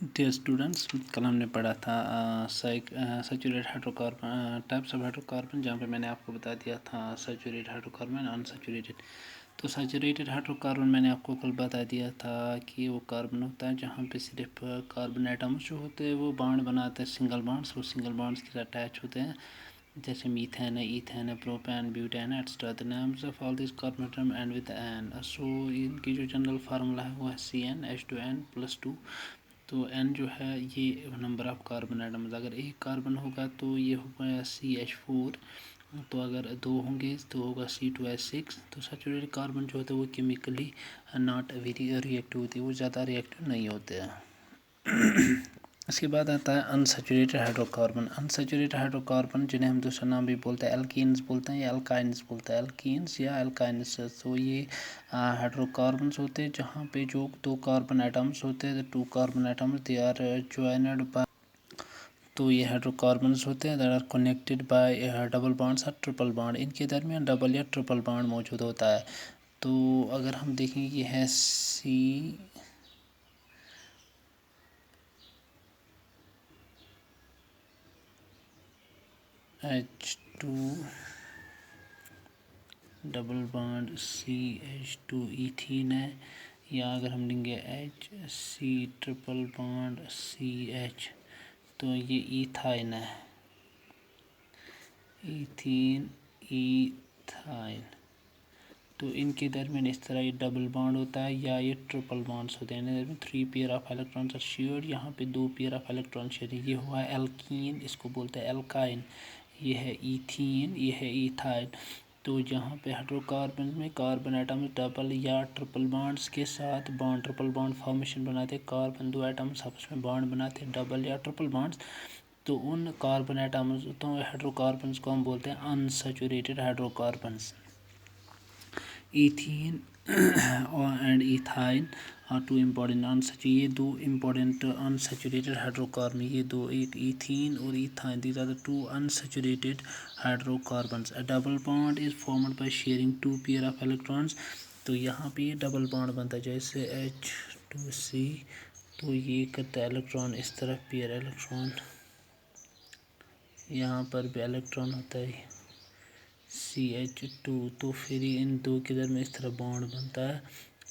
Dear students, कल हमने पढ़ा था saturated hydrocarbon, types of hydrocarbon, जहाँ पे मैंने आपको बता दिया था सैचुरेटेड हाइड्रोकार्बन, अनसैचुरेटेड। तो सैचुरेटेड हाइड्रोकार्बन मैंने आपको कल बता दिया था कि वो कार्बन होता है जहाँ पे सिर्फ कार्बन एटम्स जो होते हैं वो बॉन्ड बनाते हैं, सिंगल बॉन्ड्स, वो सिंगल बॉन्ड्स के साथ अटैच होते हैं, जैसे मीथेन है, ईथेन है, propane, butane, etcetera. The names of all this carbon atom end with ane. So इनकी जो जनरल फार्मूला है वो है CnH2n+2। तो n जो है ये नंबर ऑफ कार्बन एटम्स, अगर एक कार्बन होगा तो ये होगा CH4, तो अगर दो होंगे तो होगा C2H6। तो सैचुरेटेड कार्बन जो होते हैं वो केमिकली नॉट वेरी रिएक्टिव होती है, वो ज़्यादा रिएक्टिव नहीं होते हैं। इसके बाद आता है अनसैचुरेटेड हाइड्रोकार्बन। अनसैचुरेटेड हाइड्रोकार्बन जिन्हें हम दूसरा नाम भी बोलते हैं एल्कीन्स बोलते हैं या एल्काइन्स बोलते हैं, एल्कीन्स या एल्काइन्स। तो ये हाइड्रोकार्बन्स होते हैं जहाँ पे जो दो कार्बन एटम्स होते हैं, two carbon atoms, they are joined by. तो ये हाइड्रोकार्बन्स होते हैं that are connected by double bonds और ट्रिपल बॉन्ड। इनके दरमियान डबल या ट्रिपल बॉन्ड मौजूद होता है। तो अगर हम देखें ये है CH2 double bond CH2 ethene है, या अगर हम लेंगे HC ट्रिपल बॉन्ड CH तो ये ईथाइन है, ईथीन, ईथाइन। तो इनके दरमियान इस तरह ये डबल बॉन्ड होता है या ये ट्रिपल बॉन्ड्स होते हैं। इनके दरमियान 3 pair of electrons are shared, यहाँ पे 2 पेयर ऑफ इलेक्ट्रॉन शेयर। ये हुआ एल्कीन, इसको बोलते हैं एल्काइन। ये है ईथीन, ये है ईथाइन। तो जहाँ पे हाइड्रोकार्बन में कार्बन एटम डबल या ट्रिपल बॉन्ड्स के साथ बॉन्ड, ट्रिपल बॉन्ड फॉर्मेशन बनाते हैं, कार्बन दो एटम्स आपस में बॉन्ड बनाते हैं डबल या ट्रिपल बॉन्ड्स, तो उन कार्बन एटम्स, तो हाइड्रोकार्बन्स को हम बोलते हैं unsaturated hydrocarbons. Ethene and ethyne are two important unsaturated, ये दो इम्पॉर्टेंट अनसैचुरेटेड हाइड्रोकार्बन, ये दो, एक ईथीन और ethyne, these are the two unsaturated hydrocarbons. A double bond is formed by sharing 2 pair of electrons. तो यहाँ पे ये डबल बॉन्ड बनता है, जैसे H2C, तो ये करता है इलेक्ट्रॉन इस तरफ पेयर इलेक्ट्रॉन, यहाँ पर भी इलेक्ट्रॉन होता है CH2, तो फिर इन दो के दरमियान इस तरह बॉन्ड बनता है,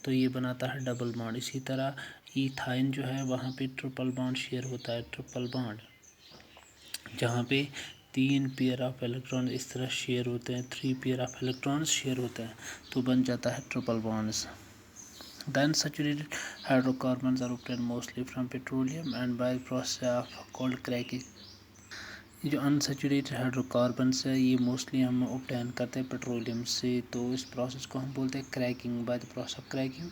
तो ये बनाता है डबल बॉन्ड। इसी तरह ईथाइन जो है वहाँ पे ट्रिपल बॉन्ड शेयर होता है, ट्रिपल बॉन्ड, जहाँ पे 3 पेयर ऑफ इलेक्ट्रॉन इस तरह शेयर होते हैं, 3 पेयर ऑफ इलेक्ट्रॉन्स शेयर होते हैं, तो बन जाता है triple bonds. The unsaturated hydrocarbons are obtained mostly from petroleum and by process called cracking. ये जो अनसैचुरेटेड हाइड्रोकार्बन्स है ये मोस्टली हम ऑब्टेन करते हैं पेट्रोलियम से, तो इस प्रोसेस को हम बोलते हैं cracking, by the process of cracking.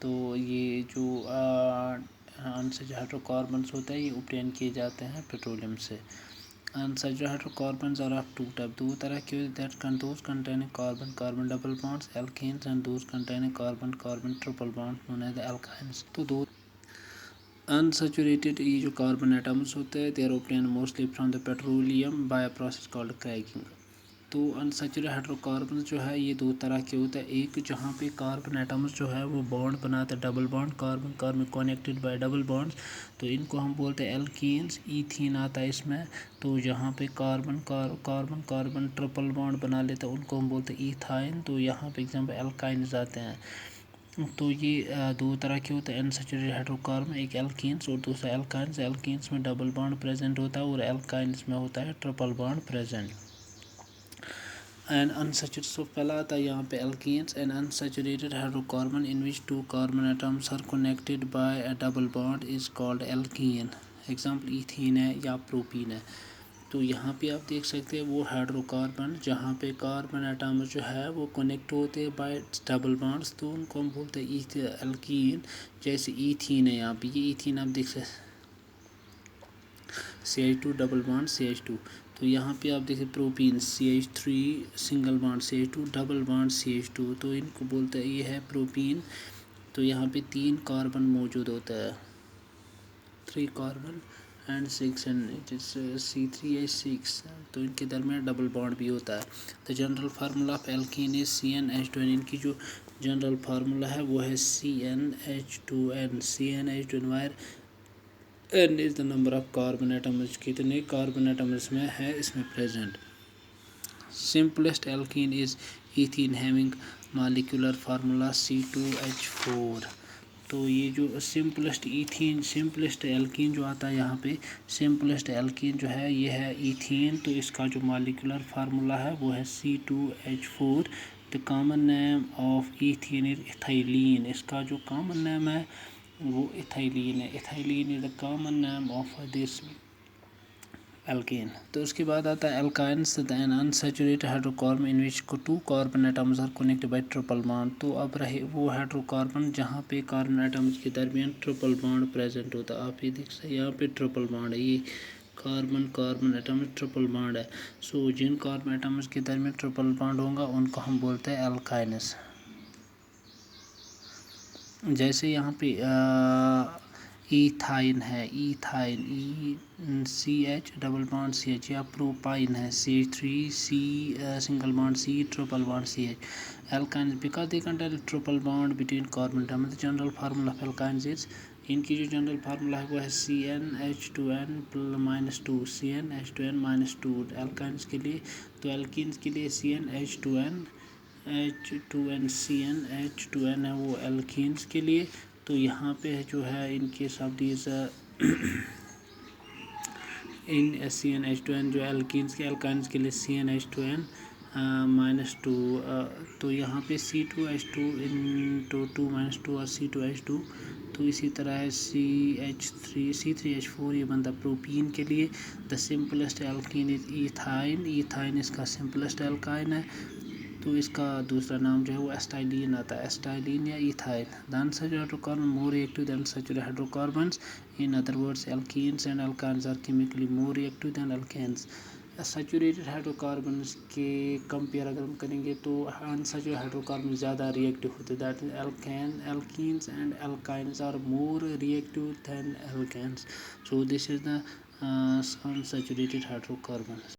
तो ये जो अनसैचुरेटेड हाइड्रोकार्बन्स होते हैं ये ऑब्टेन किए जाते हैं पेट्रोलियम से। Unsaturated hydrocarbons are of 2 type, दो तरह के that those containing carbon carbon double bonds alkenes and those containing carbon carbon triple bond known as the alkynes. तो दो अनसैचुरेटेड ये जो कार्बन एटम्स होते हैं they are obtain mostly from the petroleum by a process called cracking. तो unsaturated hydrocarbon जो है ये दो तरह के होते हैं, एक जहाँ पे कार्बन एटम्स जो है वो बॉन्ड बनाते हैं, double bond, carbon carbon connected by double bonds, तो इनको हम बोलते हैं एल्कीन्स। ईथीन आता है इसमें, तो जहाँ पे carbon carbon carbon triple bond बना लेते हैं उनको हम बोलते हैं ईथाइन। तो यहाँ पे एग्जाम्पल एल्काइन्स आते हैं। तो ये दो तरह के होते हैं अनसैचुरेटेड हाइड्रोकार्बन, एक एल्कीन्स और दूसरा एल्काइन्स। एल्कीन्स में डबल बॉन्ड प्रेजेंट होता है और एल्काइन्स में होता है triple bond present. And unsaturated, so पहला आता है यहाँ पे alkenes, and unsaturated hydrocarbon in which 2 carbon atoms are connected by a double bond is called alkene. Example ethene है या प्रोपीन है। तो यहाँ पे आप देख सकते हैं वो हाइड्रोकार्बन जहाँ पे कार्बन एटम जो है वो कनेक्ट होते हैं बाय डबल बॉन्ड्स, तो उनको हम बोलते हैं एल्कीन। जैसे ईथीन है, यहाँ पे ये ईथीन आप देख सकते CH2 डबल बॉन्ड CH2। तो यहाँ पे आप देखिए propene CH3 single bond CH2 double bond CH2, तो इनको बोलते हैं ये है प्रोपीन। तो यहाँ पे 3 कार्बन मौजूद होता है, 3 carbon and 6, and it is C3H6, तो इनके दरमियान डबल बॉन्ड भी होता है। The general formula of alkene is CnH2n। इनकी जो जनरल फार्मूला है वो है CnH2n। CnH2n wire n is the number of carbon atoms, कितने कार्बन एटम्स में है इसमें present. Simplest alkene is ethene having molecular formula C2H4। तो ये जो सिंपलेस्ट एल्कीन जो आता है यहाँ पे, सिंपलेस्ट एल्कीन जो है ये है इथीन। तो इसका जो मॉलिक्यूलर फार्मूला है वो है C2H4। The common name of ethene is ethylene. इसका जो कॉमन नेम है वो इथाइलिन है। Ethylene is the common name of this alkene. तो उसके बाद आता है alkynes, an unsaturated hydrocarbon in which two carbon atoms are connected by triple bond. तो अब रहे वो हाइड्रोकार्बन जहाँ पे कार्बन एटम्स के दरमियान ट्रिपल बॉन्ड प्रेजेंट होता है। आप ये देख सकते हैं यहाँ पे ट्रिपल बॉन्ड है, ये कार्बन एटम ट्रिपल बॉन्ड है। सो जिन कार्बन एटम्स के दरमियान ट्रिपल बॉन्ड होगा उनको हम बोलते हैं एल्काइन्स। जैसे यहाँ पे इथाइन है, ethyne CH double bond CH, या प्रोपाइन है CH3C single bond C triple bond CH। Alkynes because they contain triple bond between carbon atom. The general formula of alkynes is, इनकी जो जनरल फार्मूला है वो है CnH2n-2 CnH2n-2 alkynes के लिए। तो एल्कीन्स के लिए CnH2n H2n है वो एल्कीन्स के लिए। तो यहाँ पे जो है इनके सब दीज इन CnH2n जो एल्कीन्स के, एल्काइन्स के लिए CnH2n-2। तो यहाँ पे C2H2 और C2H2। तो इसी तरह है C3H4 ये बनता प्रोपीन के लिए। The simplest alkene is ethyne. Ethyne इसका सिंपलेस्ट एल्काइन है। तो इसका दूसरा नाम जो है वो एस्टाइलिन आता है, एस्टाइलिन या ethyl. The unsaturated hydrocarbon more reactive than saturated hydrocarbons. In other words alkenes and alkynes are chemically more reactive than alkanes. Saturated hydrocarbons के कंपेयर अगर हम करेंगे तो अनसैचुरेटेड हाइड्रोकार्बन ज़्यादा रिएक्टिव होते हैं। That is alkenes and alkynes are more reactive than alkanes. So this is the unsaturated hydrocarbon.